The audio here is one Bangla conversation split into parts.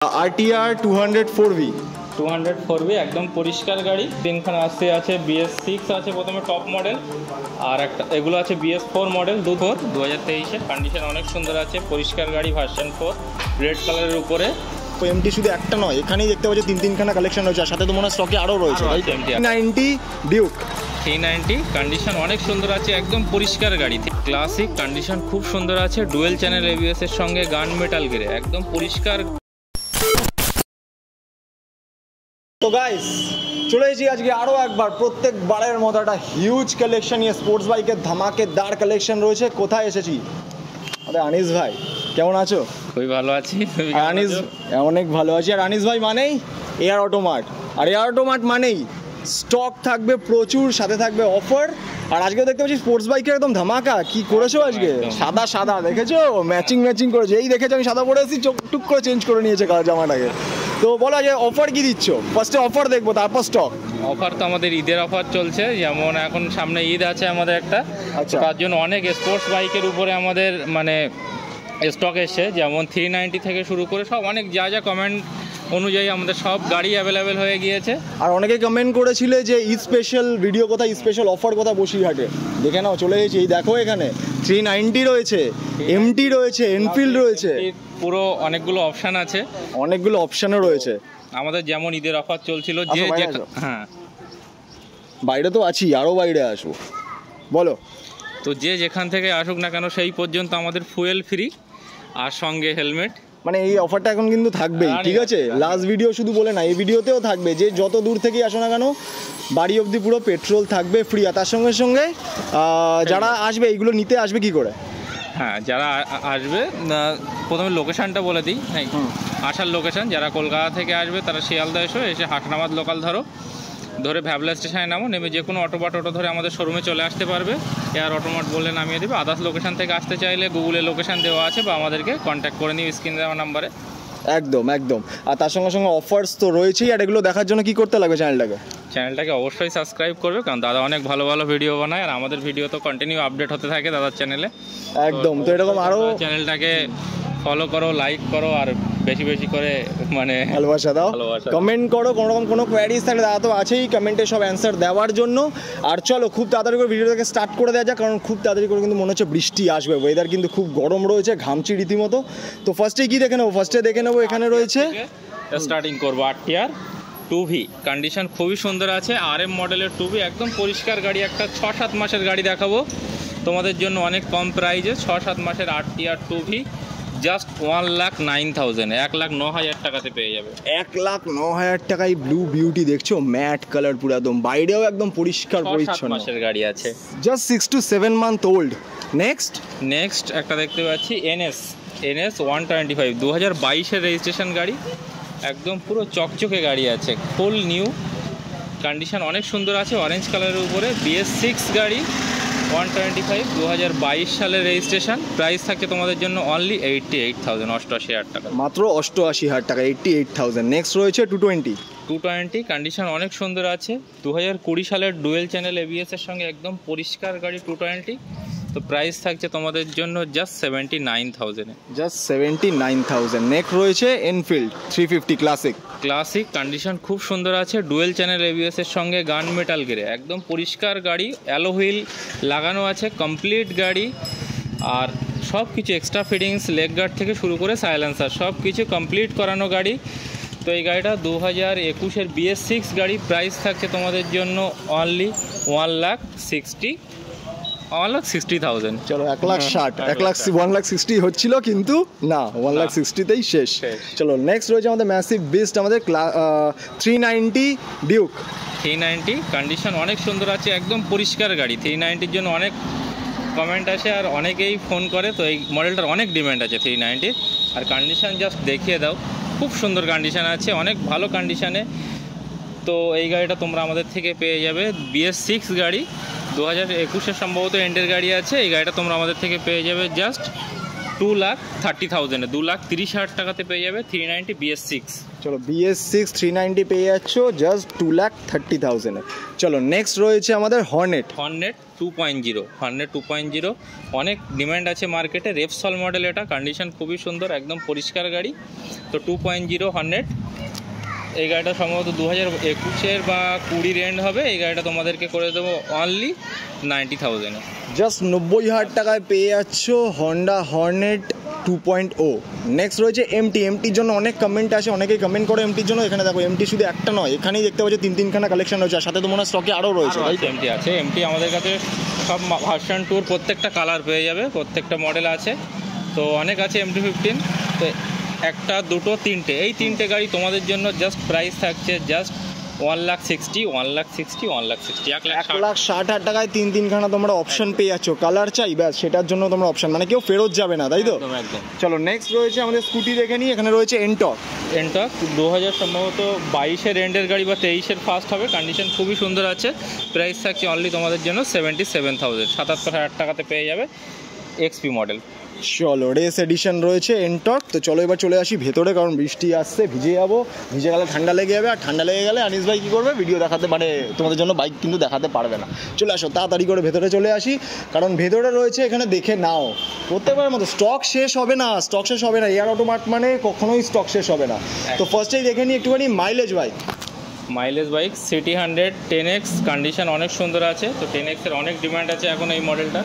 RTR 204V 204V একদম পরিষ্কার গাড়ি। তিনখানা আছে BS6 আছে প্রথমে টপ মডেল, আর একটা এগুলো আছে BS4 মডেল 2023-এর। কন্ডিশন অনেক সুন্দর আছে, পরিষ্কার গাড়ি, ভার্সন 4 রেড কালারের উপরে। তো এমটি শুধু একটা নয়, এখানেই দেখতে পাচ্ছি তিনখানা কালেকশন রয়েছে, আর সাথে তো মনে হয় স্টকে আরও রয়েছে। 390 ডিউক 390 কন্ডিশন অনেক সুন্দর আছে, একদম পরিষ্কার গাড়ি। ক্লাসিক কন্ডিশন খুব সুন্দর আছে, ডুয়েল চ্যানেল ABS এর সঙ্গে গান মেটাল গিরে, একদম পরিষ্কার। তো গাইস চলে এসেছি আজকে আরও একবার প্রত্যেকবারের মতো একটা হিউজ কালেকশন নিয়ে। স্পোর্টস বাইকের ধামাকেদার কালেকশন রয়েছে। কোথায় এসেছি? আরে আনিস ভাই, কেমন আছো? খুবই ভালো আছি। আনিস অনেক ভালো আছি। আর আনিস ভাই মানেই এয়ার অটোমার্ট, আর এয়ার অটোমার্ট মানেই স্টক থাকবে প্রচুর, সাথে থাকবে অফার। আর আজকে দেখতে পাচ্ছি স্পোর্টস বাইকের একদম ধামাকা। কি করেছো আজকে? সাদা সাদা দেখেছো, ম্যাচিং করেছো। এই দেখেছো আমি সাদা পরে এসেছি, চোখ টুক করে চেঞ্জ করে নিয়েছে কালার জামাটাকে। তো বলো যে অফার কি দিচ্ছ? ফার্স্টে অফার দেখবো, তারপর স্টক। অফার তো আমাদের ঈদের অফার চলছে, যেমন এখন সামনে ঈদ আছে আমাদের একটা। আচ্ছা, তার জন্য অনেক স্পোর্টস বাইকের উপরে আমাদের মানে স্টক এসছে, যেমন 390 থেকে শুরু করে সব অনেক যা কমেন্ট অনুযায়ী আমাদের সব গাড়ি অ্যাভেলেবেল হয়ে গিয়েছে। আর অনেকে কমেন্ট করেছিলে যে ঈদ স্পেশাল ভিডিও কথা, ঈদ স্পেশাল অফার কথা বসিরহাটে। দেখে নাও, চলে এসেছি। এই দেখো এখানে 390 রয়েছে, এমটি রয়েছে, এনফিল্ড রয়েছে, পুরো অনেকগুলো অপশান আছে, অনেকগুলো অপশানও রয়েছে আমাদের। যেমন ঈদের অফার চলছিল যে হ্যাঁ, বাইরে তো আছি, আরও বাইরে আসবো। বলো। তো যে যেখান থেকে আসুক না কেন সেই পর্যন্ত আমাদের ফুয়েল ফ্রি আর সঙ্গে হেলমেট। মানে এই অফারটা এখন কিন্তু থাকবেই, ঠিক আছে? লাস্ট ভিডিও শুধু বলে না, এই ভিডিওতেও থাকবে। যে যত দূর থেকেই আসো না কেন, বাড়ি অবধি পুরো পেট্রোল থাকবে ফ্রি। আর তার সঙ্গে সঙ্গে যারা আসবে এইগুলো নিতে আসবে কি করে? হ্যাঁ, যারা আসবে প্রথমে লোকেশানটা বলে দিই। হ্যাঁ, আসার লোকেশান, যারা কলকাতা থেকে আসবে তারা শিয়ালদা এসে হাটনাবাদ লোকাল ধরে ভ্যাবলা স্টেশনে নামো, নেমে যে কোনো অটো বা টোটো ধরে আমাদের শোরুমে চলে আসতে পারবে। এয়ার অটোমার্ট বলে নামিয়ে দেবে। আদার্স লোকেশান থেকে আসতে চাইলে গুগলে লোকেশান দেওয়া আছে, বা আমাদেরকে কন্ট্যাক্ট করে নিও স্ক্রিনে দেওয়া নাম্বারে। একদম। আর তার সঙ্গে সঙ্গে অফার্স তো রয়েছেই। আর এগুলো দেখার জন্য কি করতে লাগবে? চ্যানেলটাকে অবশ্যই সাবস্ক্রাইব করবে, কারণ দাদা অনেক ভালো ভিডিও বানায়, আর আমাদের ভিডিও তো কন্টিনিউ আপডেট হতে থাকে দাদার চ্যানেলে। একদম। তো এরকম আরও চ্যানেলটাকে ফলো করো, লাইক করো, আর বেশি করে মানে ভালোবাসা দাও, কমেন্ট করো। কোনোরকম কোনো কোয়ারিজ থাকলে দাদা তো আছেই কমেন্টে সব অ্যান্সার দেওয়ার জন্য। আর চলো খুব তাড়াতাড়ি করে ভিডিওটাকে স্টার্ট করে দেওয়া যাক, কারণ খুব তাড়াতাড়ি করে কিন্তু মনে হচ্ছে বৃষ্টি আসবে। ওয়েদার কিন্তু খুব গরম রয়েছে, ঘামছি রীতিমতো। তো ফার্স্টে কি দেখে নেবো? এখানে রয়েছে, স্টার্টিং করবো RTR 2V। কন্ডিশন খুবই সুন্দর আছে, RM মডেলের 2V, একদম পরিষ্কার গাড়ি। একটা 6-7 মাসের গাড়ি দেখাবো তোমাদের জন্য অনেক কম প্রাইজে। 6-7 মাসের RTR 2V জাস্ট 1,09,000, 1,09,000 টাকাতে পেয়ে যাবে। 1,09,000 টাকায় ব্লু বিউটি দেখছো, ম্যাট কালার পুরো একদম, বাইরেও একদম পরিষ্কার পরিচ্ছন্ন। 6-7 মাসের গাড়ি আছে, just 6 to 7 month old. Next একটা দেখতে পাচ্ছি NS 125, 2022-এর রেজিস্ট্রেশন গাড়ি, একদম পুরো চকচকে গাড়ি আছে, ফুল নিউ কন্ডিশন অনেক সুন্দর আছে, অরেঞ্জ কালারের উপরে। BS6 গাড়ি 125, 2022 সালের রেজিস্ট্রেশন। প্রাইস থাকছে তোমাদের জন্য অনলি 88,000, 88,000 টাকা, মাত্র 88,000 টাকা, 88,000। নেক্সট রয়েছে 220। কন্ডিশন অনেক সুন্দর আছে, 2020 সালের ডুয়েল চ্যানেল ABS এর সঙ্গে একদম পরিষ্কার গাড়ি 220। তো প্রাইস থাকছে তোমাদের জন্য জাস্ট 79,000। জাস্ট 79,000। নেক্সট রয়েছে এনফিল্ড 350 ক্লাসিক। কন্ডিশন খুব সুন্দর আছে, ডুয়েল চ্যানেল ABS এর সঙ্গে গান মেটাল গিরে, একদম পরিষ্কার গাড়ি, অ্যালো হুইল লাগানো আছে, কমপ্লিট গাড়ি। আর সব কিছু এক্সট্রা ফিটিংস, লেগ গার্ড থেকে শুরু করে সাইলেন্সার সব কিছু কমপ্লিট করানো গাড়ি। তো এই গাড়িটা 2021-এর BS6 গাড়ি। প্রাইস থাকছে তোমাদের জন্য অনলি 1,60,000। চলো 1,60,000 হচ্ছিল, কিন্তু না, 1,60,000তেই শেষ। চলো নেক্সট রয়েছে আমাদের ম্যাসিভ বিস্ট, আমাদের 390 ডিউক। 390 কন্ডিশন অনেক সুন্দর আছে, একদম পরিষ্কার গাড়ি। 390-র জন্য অনেক কমেন্ট আসে, আর অনেকেই ফোন করে। তো এই মডেলটার অনেক ডিমান্ড আছে 390। আর কন্ডিশন জাস্ট দেখিয়ে দাও, খুব সুন্দর কন্ডিশন আছে, অনেক ভালো কন্ডিশনে। তো এই গাড়িটা তোমরা আমাদের থেকে পেয়ে যাবে। BS6 গাড়ি, 2021-এর সম্ভবত এন্ডের গাড়ি আছে। এই গাড়িটা তোমরা আমাদের থেকে পেয়ে যাবে জাস্ট 2,30,000 2,30,000 টাকাতে পেয়ে যাবে 390 BS6। চলো BS6 390 পেয়ে যাচ্ছ জাস্ট 2,30,000 চলো নেক্সট রয়েছে আমাদের হর্নেট। হর্নেট 2.0 অনেক ডিমান্ড আছে মার্কেটে, রেপসল মডেল, এটা কন্ডিশন খুবই সুন্দর, একদম পরিষ্কার গাড়ি। তো 2.0 হর্নেট, এই গাড়িটা সম্ভবত 2021 বা 20 এন্ড হবে। এই গাড়িটা তোমাদেরকে করে দেবো অনলি 90,000। জাস্ট 90,000 টাকায় পেয়ে যাচ্ছ হন্ডা হর্নেট 2.0। নেক্সট রয়েছে এমটির জন্য অনেক কমেন্ট আছে, অনেকেই কমেন্ট করে এমটির জন্য। এখানে দেখো এমটি শুধু একটা নয়, এখানেই দেখতে পাচ্ছ 3-3খানা কালেকশন রয়েছে, আর সাথে তো মনে হয় স্টকে আরও রয়েছে। এমটি আছে, এমটি আমাদের কাছে সব ভার্সন টুর প্রত্যেকটা কালার পেয়ে যাবে, প্রত্যেকটা মডেল আছে। তো অনেক আছে MT-15। তো একটা, দুটো, তিনটে, এই তিনটে গাড়ি তোমাদের জন্য জাস্ট প্রাইস থাকছে জাস্ট 1,60,000 1,60,000 টাকায় 3-3খানা তোমরা অপশন পেয়ে যাচ্ছ। কালার চাই ব্যাস, সেটার জন্য তোমরা অপশন, মানে কেউ ফেরত যাবে না, তাই তো? একদম। চলো নেক্সট রয়েছে আমাদের স্কুটি দেখে নিই। এখানে রয়েছে এনটক 2000 সম্ভবত 22-এর এন্ডের গাড়ি বা 23-এর ফার্স্ট হবে, কন্ডিশন খুবই সুন্দর আছে। প্রাইস থাকছে অনলি তোমাদের জন্য 77,000 77,000 টাকাতে পেয়ে যাবে এক্সপি মডেল। চলো রেস এডিশন রয়েছে এনটক। তো চলো এবার চলে আসি ভেতরে, কারণ বৃষ্টি আসছে, ভিজে যাবো, ভিজে গেলে ঠান্ডা লেগে যাবে, আর ঠান্ডা লেগে গেলে আনিস ভাই কী করবে, ভিডিও দেখাতে, মানে তোমাদের জন্য বাইক কিন্তু দেখাতে পারবে না। চলে আসো তাড়াতাড়ি করে ভেতরে চলে আসি, কারণ ভেতরে রয়েছে, এখানে দেখে নাও প্রত্যেকবারের মতো স্টক শেষ হবে না, স্টক শেষ হবে না। এয়ার অটোমার্ট মানে কখনোই স্টক শেষ হবে না। তো ফার্স্টেই দেখে নিই একটুখানি mileage bike. City 100 10X, condition অনেক সুন্দর আছে। তো 10X এর অনেক ডিমান্ড আছে এখন এই মডেলটা।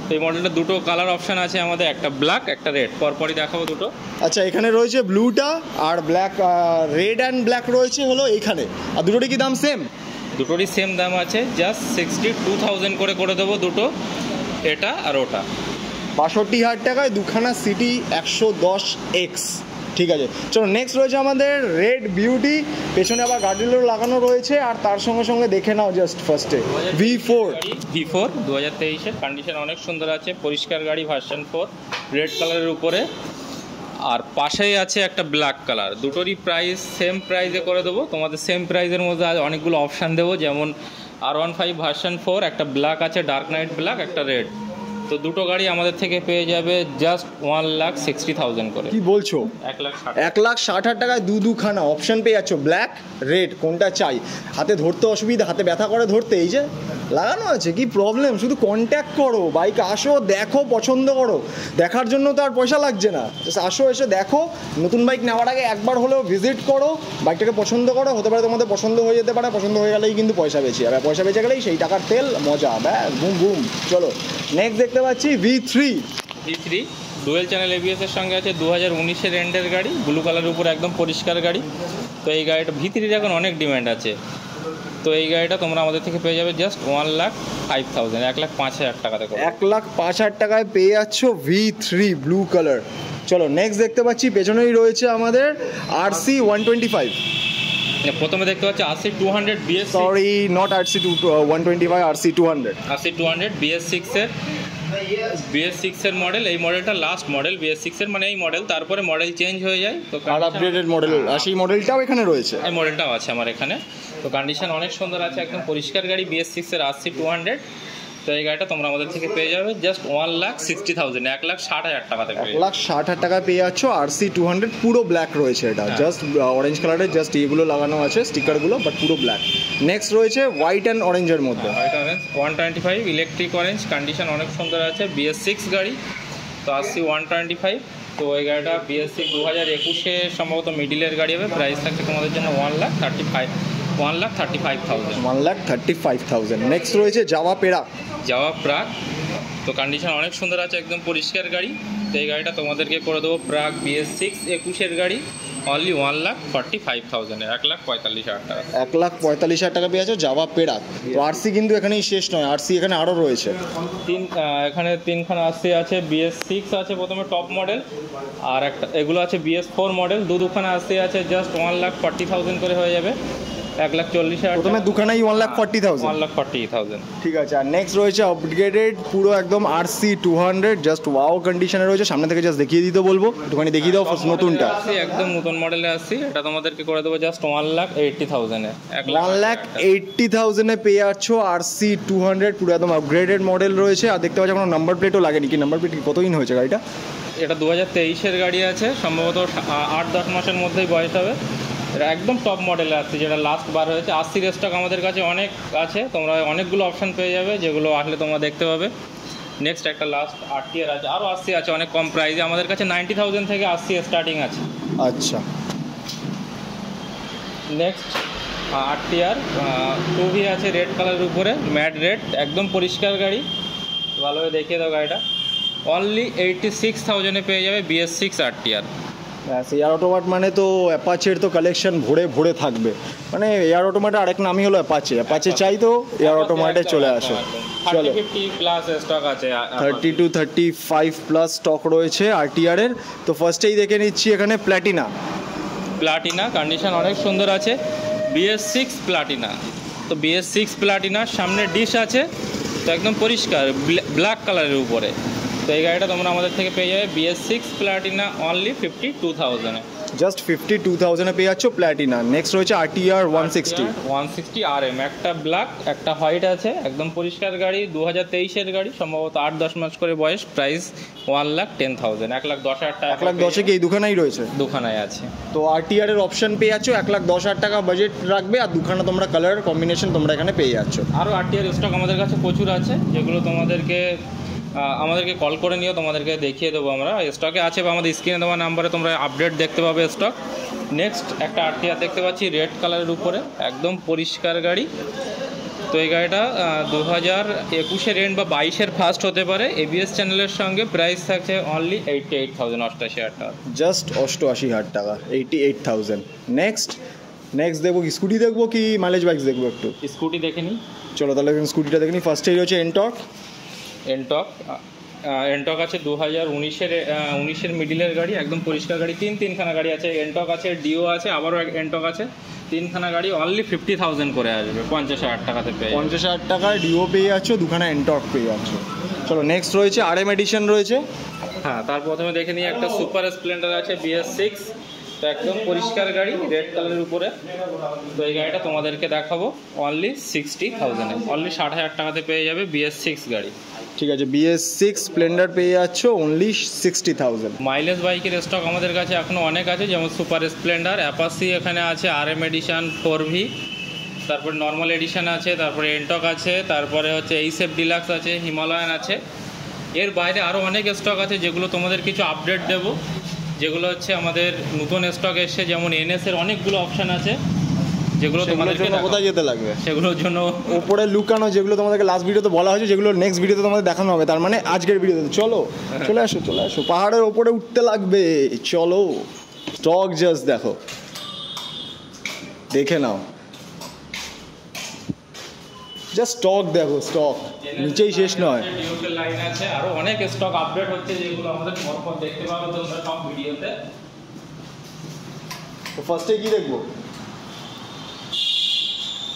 তো এই মডেলটা দুটো কালার অপশান আছে আমাদের, একটা ব্ল্যাক, একটা রেড, পরপরই দেখাবো দুটো। আচ্ছা, এখানে রয়েছে ব্লুটা আর ব্ল্যাক, রেড অ্যান্ড ব্ল্যাক রয়েছে হলো এইখানে। আর দুটোরই কি দাম সেম? দুটোরই সেম দাম আছে, জাস্ট 62,000 করে দেবো দুটো, এটা আর ওটা। 62,000 টাকায় দুখানা সিটি 110X। ঠিক আছে, চলো নেক্সট রয়েছে আমাদের রেড বিউটি, পেছনে আবার গার্ডরেলও লাগানো রয়েছে, আর তার সঙ্গে সঙ্গে দেখে নাও জাস্ট ফার্স্টে V4 2023-এর, কন্ডিশন অনেক সুন্দর আছে, পরিষ্কার গাড়ি, ভার্সন 4, রেড কালারের উপরে, আর পাশেই আছে একটা ব্ল্যাক কালার। দুটোরই প্রাইস সেম প্রাইসে করে দেবো তোমাদের, সেম প্রাইসের মধ্যে অনেকগুলো অপশান দেবো, যেমন R15 ভার্সন 4, একটা ব্ল্যাক আছে, ডার্ক নাইট ব্ল্যাক, একটা রেড। তো দুটো গাড়ি আমাদের থেকে পেয়ে যাবে জাস্ট 1,60,000 করে। কি বলছো? 1,60,000 টাকায় দুখানা অপশন পেয়ে যাচ্ছ, ব্ল্যাক রেড, কোনটা চাই? হাতে ধরতে অসুবিধা, হাতে ব্যথা করে ধরতে, এই যে লাগানো আছে, কি প্রবলেম? শুধু কন্ট্যাক্ট করো, বাইক আসো, দেখো, পছন্দ করো। দেখার জন্য তো আর পয়সা লাগছে না, আসো, এসে দেখো। নতুন বাইক নেওয়ার আগে একবার হলেও ভিজিট করো, বাইকটাকে পছন্দ করো, হতে পারে তোমাদের পছন্দ হয়ে যেতে পারে, পছন্দ হয়ে গেলেই কিন্তু পয়সা বেঁচে যাবে, পয়সা বেঁচে গেলেই সেই টাকার তেল মজা, ব্যাস বুম বুম। চলো নেক্সট দেখতে পাচ্ছি V3 ডুয়েল চ্যানেল ABS এর সঙ্গে আছে, 2019-এর এন্ডের গাড়ি, ব্লু কালারের উপরে একদম পরিষ্কার গাড়ি। তো এই গাড়িটা V3-র এখন অনেক ডিমান্ড আছে। তো এই গাড়িটা তোমরা আমাদের থেকে পেয়ে যাবে জাস্ট 1,05,000 1,05,000 টাকাতে। 1,05,000 টাকায় পেয়ে যাচ্ছ V3 ব্লু কালার। চলো নেক্সট দেখতে পাচ্ছি, পেছনেই রয়েছে আমাদের RC 125। প্রথমে দেখতে পাচ্ছি RC 200 BS, sorry not RC 125, RC 200 BS6-এর মডেল। এই মডেলটা লাস্ট মডেল BS6-এর, মানে এই মডেল, তারপরে মডেল চেঞ্জ হয়ে যায়। তো আর আপগ্রেডেড মডেল, আর সেই মডেলটাও এখানে রয়েছে, এই মডেলটাও আছে আমার এখানে। তো কন্ডিশন অনেক সুন্দর আছে, একদম পরিষ্কার গাড়ি, BS6-এর RC 200। তো এই গাড়িটা তোমরা আমাদের থেকে পেয়ে যাবে জাস্ট 1,60,000 1,60,000 টাকাতে। 1,60,000 টাকায় পেয়ে যাচ্ছ RC 200, পুরো ব্ল্যাক রয়েছে, এটা জাস্ট অরেঞ্জ কালারের, জাস্ট এগুলো লাগানো আছে স্টিকারগুলো, বাট পুরো ব্ল্যাক। নেক্সট রয়েছে হোয়াইট অ্যান্ড অরেঞ্জের মধ্যে, white orange 125, electric orange, condition অনেক সুন্দর আছে, BS6 গাড়ি। তো RC 125। তো এই গাড়িটা BS6 2021-এ সম্ভবত মিডিলের গাড়ি হবে, প্রাইস থাকছে তোমাদের জন্য 1,35,000। নেক্সট রয়েছে জাভা প্রাগ। তো কন্ডিশন অনেক সুন্দর আছে, একদম পরিষ্কার গাড়ি। তো এই গাড়িটা তোমাদেরকে করে দেবো প্রাগ BS6 21-এর গাড়ি, অনলি 1,45,000 1,45,000 টাকা। 1,45,000 টাকা পেয়ে যাচ্ছ জাভা প্রাগ। তো RC কিন্তু এখানেই শেষ নয়, RC এখানে আরও রয়েছে, এখানে তিনখানা RC আছে, BS6 আছে প্রথমে টপ মডেল, আর একটা এগুলো আছে BS4 মডেল। দুখানা RC আছে, জাস্ট 1,40,000 করে হয়ে যাবে, 1,40,000। প্রথমে দুখানাই 1,40,000। 1,40,000 ঠিক আছে। আর নেক্সট রয়েছে আপগ্রেডেড পুরো একদম RC 200, জাস্ট ওয়াও কন্ডিশনে রয়েছে। সামনে থেকে জাস্ট দেখিয়ে দিতে বলবো, একটুখানি দেখিয়ে দাও নতুনটা। একদম নতুন মডেলে আসছি, এটা তোমাদেরকে করে দেবো জাস্ট 1,80,000 1,80,000 পেয়ে যাচ্ছ RC 200, পুরো একদম আপগ্রেডেড মডেল রয়েছে। আর দেখতে পাচ্ছ কোনো নাম্বার প্লেটও লাগেনি, কি নাম্বার প্লেট কতদিন হয়েছে গাড়িটা? এটা 2023-এর গাড়ি আছে, সম্ভবত 8-10 মাসের মধ্যেই বয়স হবে। এটা একদম টপ মডেলে আছে, যেটা লাস্ট বার হয়েছে। 80 স্টক আমাদের কাছে অনেক আছে, তোমরা অনেকগুলো অপশান পেয়ে যাবে, যেগুলো আসলে তোমরা দেখতে পাবে। নেক্সট একটা লাস্ট RTR আছে, আরও 80 আছে অনেক কম প্রাইসে। আমাদের কাছে 90,000 থেকে 80 স্টার্টিং আছে। আচ্ছা, নেক্সট RTR 2V আছে, রেড কালারের উপরে, ম্যাট রেড, একদম পরিষ্কার গাড়ি। ভালোভাবে দেখিয়ে দাও গাড়িটা। অনলি 86,000-এ পেয়ে যাবে BS6 RTR। এয়ার অটোমার্ট মানে তো অ্যাপাচের তো কালেকশন ভরে ভরে থাকবে। মানে এয়ার অটোমার্টের আরেক নামই হলো অ্যাপাচে চাই তো এয়ার অটোমার্টে চলে আসো। চলো, 30-50 প্লাস স্টক আছে, 30 to 35 প্লাস স্টক রয়েছে RTR এর। তো ফার্স্টেই দেখে নিচ্ছি এখানে প্ল্যাটিনা কন্ডিশন অনেক সুন্দর আছে, BS6 প্লাটিনা। তো BS6 প্লাটিনার সামনে ডিশ আছে, তো একদম পরিষ্কার ব্ল্যাক কালারের উপরে। তো এই গাড়িটা তোমরা আমাদের থেকে পেয়ে যাবে BS6 প্লাটিনা অনলি 52,000-এ। জাস্ট 52,000-এ পেয়ে যাচ্ছ প্ল্যাটিনা। নেক্সট রয়েছে RTR 160 RM, একটা ব্ল্যাক একটা হোয়াইট আছে, একদম পরিষ্কার গাড়ি, 2023-এর গাড়ি, সম্ভবত 8-10 মাস করে বয়স। প্রাইস 1,10,000, 1,10,000 টাকা। 1,10,000 কি এই দুখানাই রয়েছে? দুখানায় আছে। তো RTR এর অপশন পেয়ে যাচ্ছ, 1,10,000 টাকা বাজেট রাখবে, আর দুখানা তোমরা কালার কম্বিনেশন তোমরা এখানে পেয়ে যাচ্ছ। আরও RTR স্টক আমাদের কাছে প্রচুর আছে, যেগুলো আমাদেরকে কল করে নিও, তোমাদেরকে দেখিয়ে দেবো আমরা। স্টকে আছে বা আমাদের স্ক্রিনে দেওয়া নাম্বারে তোমরা আপডেট দেখতে পাবে স্টক। নেক্সট একটা RTR দেখতে পাচ্ছি রেড কালারের উপরে, একদম পরিষ্কার গাড়ি। তো এই গাড়িটা 2021-এর এন্ড বা 22-এর ফার্স্ট হতে পারে। ABS চ্যানেলের সঙ্গে প্রাইস থাকছে অনলি 88,000, 88,000 টাকা। জাস্ট 88,000 টাকা, 88,000। নেক্সট দেখবো কি স্কুটি দেখবো কি মাইলেজ বাইক দেখবো? একটু স্কুটি দেখে নিই। চলো তাহলে স্কুটিটা দেখে নিই। ফার্স্টেই রয়েছে এনটক আছে 2019-এর মিডিলের গাড়ি, একদম পরিষ্কার গাড়ি। তিনখানা গাড়ি আছে, এনটক আছে, ডিও আছে, আবারও এনটক আছে। তিনখানা গাড়ি অনলি 50,000 করে আসবে, 50,000 টাকাতে পেয়ে। 50,000 টাকায় ডিও পেয়ে যাচ্ছ, দুখানা এনটক পেয়ে যাচ্ছ। চলো নেক্সট রয়েছে RM এডিশন রয়েছে। হ্যাঁ, তার প্রথমে দেখে নিই একটা সুপার স্প্লেন্ডার আছে BS6, তো একদম পরিষ্কার গাড়ি, রেড কালারের উপরে। তো এই গাড়িটা তোমাদেরকে দেখাবো অনলি 60,000-এ, অনলি 60,000 টাকাতে পেয়ে যাবে BS6 গাড়ি। ঠিক আছে, BS6 স্প্লেন্ডার পেয়ে যাচ্ছ অনলি 60,000। মাইলেজ বাইকের স্টক আমাদের কাছে এখনও অনেক আছে, যেমন সুপার স্প্লেন্ডার, অ্যাপাসি এখানে আছে, RM এডিশন 4V, তারপরে নর্মাল এডিশন আছে, তারপরে এনটক আছে, তারপরে হচ্ছে এইসএফ ডিলাক্স আছে, হিমালয়ান আছে। এর বাইরে আরও অনেক স্টক আছে, যেগুলো তোমাদের কিছু আপডেট দেবো, যেগুলো হচ্ছে আমাদের নতুন স্টক এসছে। যেমন NS এর অনেকগুলো অপশান আছে, যেগুলো তোমাদেরকে কোথায় যেতে লাগবে সেগুলোর জন্য ওপরে লুকানো, যেগুলো তোমাদেরকে লাস্ট ভিডিওতে বলা হয়েছে, যেগুলো নেক্সট ভিডিওতে তোমাদের দেখানো হবে। তার মানে আজকের ভিডিওতে চলে আসো, পাহাড়ের ওপরে উঠতে লাগবে। চলো স্টক জাস্ট দেখে নাও, জাস্ট স্টক দেখো, স্টক নিচেই শেষ নয়। ডিউকেল লাইন আছে, আরো অনেক স্টক আপডেট হচ্ছে, যেগুলো আমাদের পরপর দেখতে পাবে তোমরা সব ভিডিওতে। তো ফার্স্টে কি দেখবো?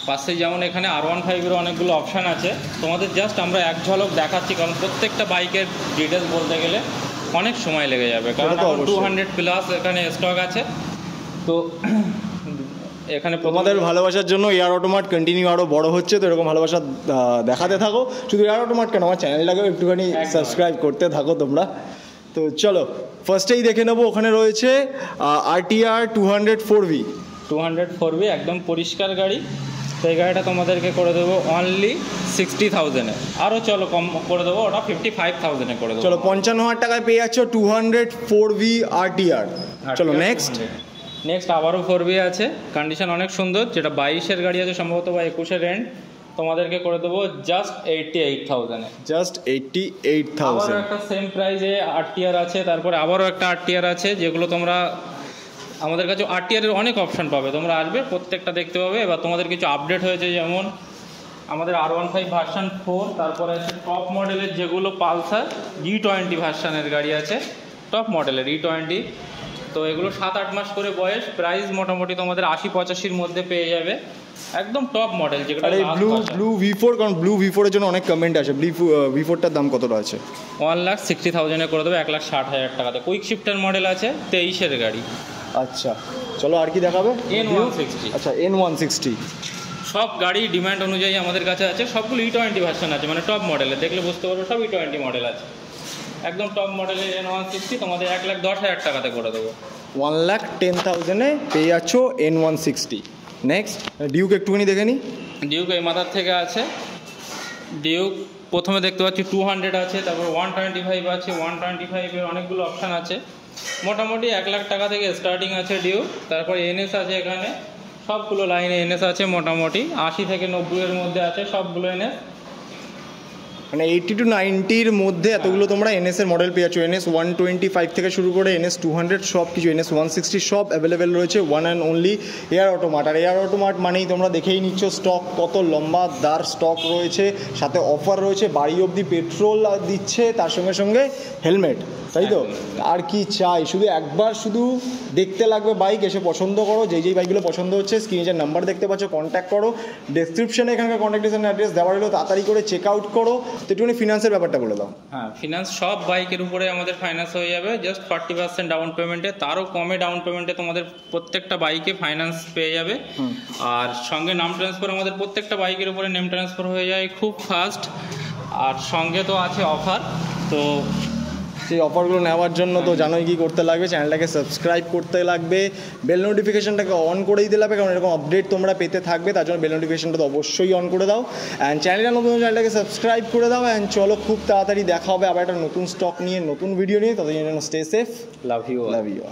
পাশে যেমন এখানে R15-এর অনেকগুলো অপশান আছে, তোমাদের জাস্ট আমরা এক ঝলক দেখাচ্ছি, কারণ প্রত্যেকটা বাইকের ডিটেলস বলতে গেলে অনেক সময় লেগে যাবে, কারণ 200 প্লাস এখানে স্টক আছে। তো এখানে তোমাদের ভালোবাসার জন্য এয়ার অটোমার্ট কন্টিনিউ আরও বড় হচ্ছে। তো এরকম ভালোবাসা দেখাতে থাকো, শুধু এয়ার অটোমার্ট কেন, আমার চ্যানেলটাকেও একটুখানি সাবস্ক্রাইব করতে থাকো তোমরা। তো চলো ফার্স্টেই দেখে নেবো, ওখানে রয়েছে RTR 204V, একদম পরিষ্কার গাড়ি। তো এই গাড়িটা তোমাদেরকে করে দেবো অনলি 60,000-এ। আরও চলো কম করে দেবো, ওটা 55,000-এ করে দেবো। চলো 55,000 টাকায় পেয়ে যাচ্ছ 204V RTR। চলো নেক্সট আবারও 4V আছে, কন্ডিশন অনেক সুন্দর, যেটা 22-এর গাড়ি আছে সম্ভবত বা 21-এর এন্ড। তোমাদেরকে করে দেবো জাস্ট 88,000-এ। জাস্ট 88,000। আবারও একটা সেম প্রাইসে RTR আছে, তারপরে আবারও একটা RTR আছে, যেগুলো তোমরা আমাদের কাছে RTR-এর অনেক অপশান পাবে। তোমরা আসবে, প্রত্যেকটা দেখতে পাবে। এবার তোমাদের কিছু আপডেট হয়েছে, যেমন আমাদের R15 ভার্সন 4, তারপরে আছে টপ মডেলের যেগুলো পালসার E20 ভার্সনের গাড়ি আছে, টপ মডেলের E20। তো এগুলো 7-8 মাস করে বয়স, প্রাইস মোটামুটি তোমাদের 80-85-এর মধ্যে পেয়ে যাবে, একদম টপ মডেল। যেগুলো ব্লু V4, কারণ ব্লু V4 এর জন্য অনেক কমেন্ট আছে। V4টার দাম কতটা আছে? 1,60,000-এ করে দেবে, 1,60,000 টাকাতে। কুইক শিফটার মডেল আছে, 23-এর গাড়ি। আচ্ছা চলো আর কি দেখাবে? N160। আচ্ছা N160 সব গাড়ি ডিমান্ড অনুযায়ী আমাদের কাছে আছে, সবগুলো E20 ভার্সন আছে, মানে টপ মডেলে। দেখলে বুঝতে পারবো সব E20 মডেল আছে, একদম টপ মডেলের N160 তোমাদের 1,10,000 টাকাতে করে দেবো। 1,10,000-এ পেয়ে যাচ্ছ N160। নেক্সট ডিউক একটুখানি দেখে নিই। ডিউক এই মাথার থেকে আছে। ডিউক প্রথমে দেখতে পাচ্ছি 200 আছে, তারপর 125 আছে। 125-এর অনেকগুলো অপশান আছে, মোটামুটি 1,00,000 টাকা থেকে স্টার্টিং আছে ডিউক। তারপরে এনএস আছে, এখানে সবগুলো লাইনে এনএস আছে, মোটামুটি 80 থেকে 90-এর মধ্যে আছে সবগুলো এনএস। মানে 80 to 90-র মধ্যে এতগুলো তোমরা এনএসের মডেল পেয়ে যাচ্ছ। NS 125 থেকে শুরু করে NS 200 সব কিছু, NS 160 সব অ্যাভেলেবেল রয়েছে one and only Air Automart. আর এয়ার অটোমার্ট মানেই তোমরা দেখেই নিচ্ছ স্টক কত লম্বা দার স্টক রয়েছে, সাথে অফার রয়েছে, বাড়ি অবধি পেট্রোল দিচ্ছে, তার সঙ্গে সঙ্গে হেলমেট, তাই তো? আর কি চাই, শুধু একবার শুধু দেখতে লাগবে বাইক, এসে পছন্দ করো। যেই বাইকগুলো পছন্দ হচ্ছে স্ক্রিনে যে নাম্বার দেখতে পাচ্ছ কন্ট্যাক্ট করো, ডেসক্রিপশনে এখানকার কন্ট্যাক্ট অ্যাড্রেস দেওয়া রইলো, তাড়াতাড়ি করে চেক আউট করো। তো একটুখানি ফিনান্সের ব্যাপারটা বলে দাও। হ্যাঁ, ফিনান্স সব বাইকের উপরে আমাদের ফাইন্যান্স হয়ে যাবে জাস্ট 40% ডাউন পেমেন্টে, তারও কমে ডাউন পেমেন্টে তোমাদের প্রত্যেকটা বাইকে ফাইন্যান্স পেয়ে যাবে। আর সঙ্গে নাম ট্রান্সফার, আমাদের প্রত্যেকটা বাইকের উপরে নেম ট্রান্সফার হয়ে যায় খুব ফাস্ট। আর সঙ্গে তো আছে অফার, তো সেই অফারগুলো নেওয়ার জন্য তো জানোই কি করতে লাগবে, চ্যানেলটাকে সাবস্ক্রাইব করতে লাগবে, বেল নোটিফিকেশনটাকে অন করে দিতে লাগবে, কারণ এরকম আপডেট তোমরা পেতে থাকবে, তার জন্য বেল নোটিফিকেশনটা তো অবশ্যই অন করে দাও। অ্যান্ড চ্যানেলটা নতুন, চ্যানেলটাকে সাবস্ক্রাইব করে দাও। অ্যান্ড চলো খুব তাড়াতাড়ি দেখা হবে আবার একটা নতুন স্টক নিয়ে, নতুন ভিডিও নিয়ে। ততদিন জন্য stay safe, love you. Love you.